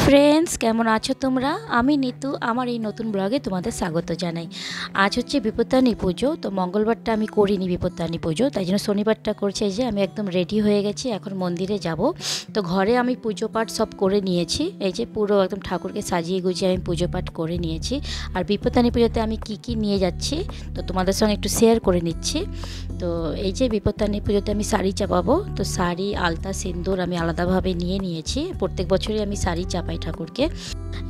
Friends, কেমন আছো তোমরা? আমি নিতু, আমার এই নতুন ব্লগে তোমাদের স্বাগত জানাই। আজ হচ্ছে বিপত্তারিণী পুজো। তো মঙ্গলবারটা আমি করিনি বিপত্তারিণী পুজো, তাই জন্য শনিবারটা করছি। এই যে আমি একদম রেডি হয়ে গেছি, এখন মন্দিরে যাব। তো ঘরে আমি পুজো পাঠ সব করে নিয়েছি। এই যে পুরো একদম ঠাকুরকে সাজিয়ে গুজিয়ে আমি পুজো পাঠ করে নিয়েছি। আর বিপত্তারিণী পুজোতে আমি কি নিয়ে যাচ্ছি তো তোমাদের সঙ্গে একটু শেয়ার করে নিচ্ছি। তো এই যে বিপত্তারিণী পুজোতে আমি শাড়ি চাপাবো। তো শাড়ি, আলতা, সিন্দুর আমি আলাদাভাবে নিয়েছি। প্রত্যেক বছরই আমি শাড়ি চাপাই ঠাকুরকে।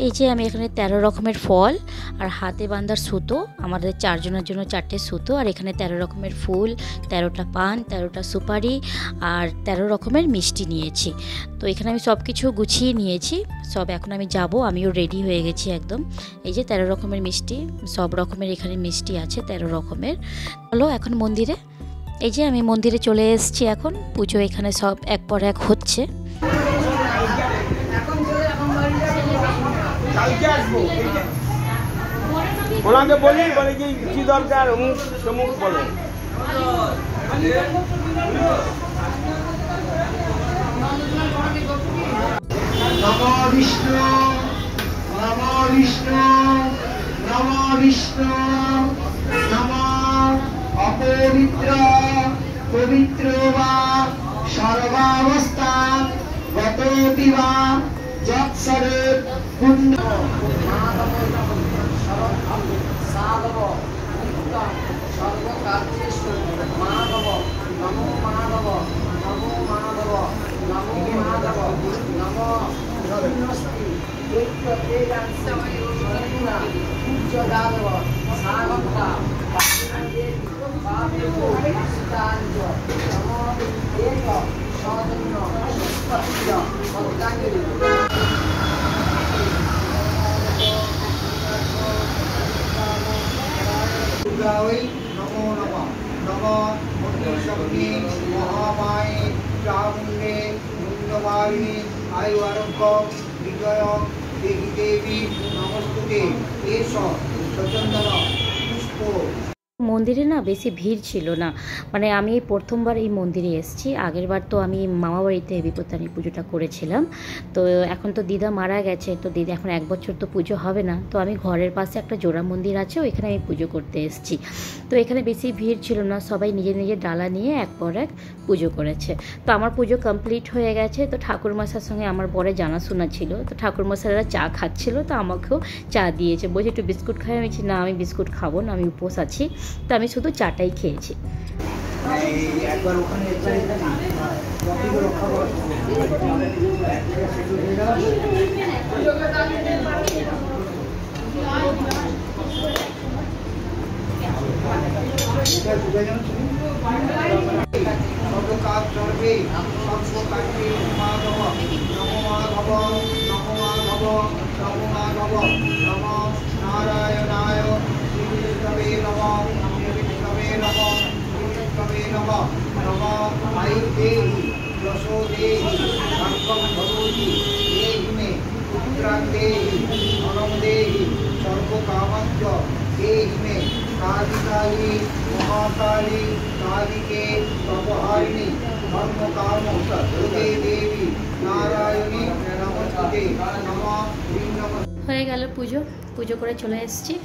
এই যে আমি এখানে 13 রকমের ফল আর হাতে বাঁধার সুতো, আমাদের 4 জনের জন্য 4টে সুতো, আর এখানে 13 রকমের ফুল, 13টা পান, 13টা সুপারি আর 13 রকমের মিষ্টি নিয়েছি। তো এখানে আমি সব কিছু গুছিয়ে নিয়েছি। সব এখন আমি যাব, আমিও রেডি হয়ে গেছি একদম। এই যে 13 রকমের মিষ্টি, সব রকমের এখানে মিষ্টি আছে 13 রকমের। চলো এখন মন্দিরে। এই যে আমি মন্দিরে চলে এসেছি এখন। পুজো এখানে সব এক পর এক হচ্ছে। ওনাকে বলি বলে যে কি দরকার অমুক সমুক বলে। নমো বিষ্ণু, নমো বিষ্ণু, নমো বিষ্ণু, নমো অপবিত্র পবিত্র বা সর্বাবস্থা গতোতি বা যৎসরে পুণ্য সাধব উত্তম সর্বকার্যেষু মাধব নমো মাধব নমো মাধব নমো মাধব নমো রবিনস্তি দৈত্য তেজাংশ সর্বুণা পূজ্যদাদব সাগতা পাপিনদেবী পাপেভো সীতাঞ্জ নমো এক সজন্য পুষ্পত্য সত্যাঙ্গিনী নমো নমঃ নমঃ মন্ত্রশক্তি মহামায়ে চামুণ্ডে মুণ্ডমালিনী আয়ু আরোগ্য বিজয় দেবী দেবী নমস্তুতে এষ সচন্দন পুষ্প। মন্দিরে না বেশি ভিড় ছিল না, মানে আমি এই প্রথমবার এই মন্দিরে এসেছি। আগের বার তো আমি মামাবাড়িতে বিপত্তারিণী পুজোটা করেছিলাম। তো এখন তো দিদা মারা গেছে, তো দিদা এখন 1 বছর তো পুজো হবে না। তো আমি ঘরের পাশে একটা জোড়া মন্দির আছে, ওইখানে আমি পুজো করতে এসেছি। তো এখানে বেশি ভিড় ছিল না, সবাই নিজের নিজের ডালা নিয়ে এক পর এক পুজো করেছে। তো আমার পুজো কমপ্লিট হয়ে গেছে। তো ঠাকুরমশার সঙ্গে আমার বরে জানাশোনা ছিল, তো ঠাকুরমশাইরা চা খাচ্ছিল, তো আমাকেও চা দিয়েছে। বলছে একটু বিস্কুট খাই, আমি না আমি বিস্কুট খাবো না, আমি উপোস আছি। তো আমি শুধু চাটাই খেয়েছি। একবার ওখানে সর্বকাল সর্বে সর্বকার্যে মাধব নমো মাধব নমো মাধব নমো মাধব নমো নারায়ণায় শ্রীবিষ্ণবে নমঃ শ্রীবিষ্ণবে নমঃ শ্রীবিষ্ণবে নমঃ নমো আয়ুর্দেহি যশো দেহি ভাগ্যং ভগবতী দেহি মে পুত্রাং দেহি ধনং দেহি সর্বকামাঞ্চ দেহি মে কালিকালী মহাকালী কালিকে তপহারিণী ধর্মকাম যোগে দেবী নারায়ণী নমস্তুতে নমঃ। হয়ে গেল পুজো করে চলে এসেছি।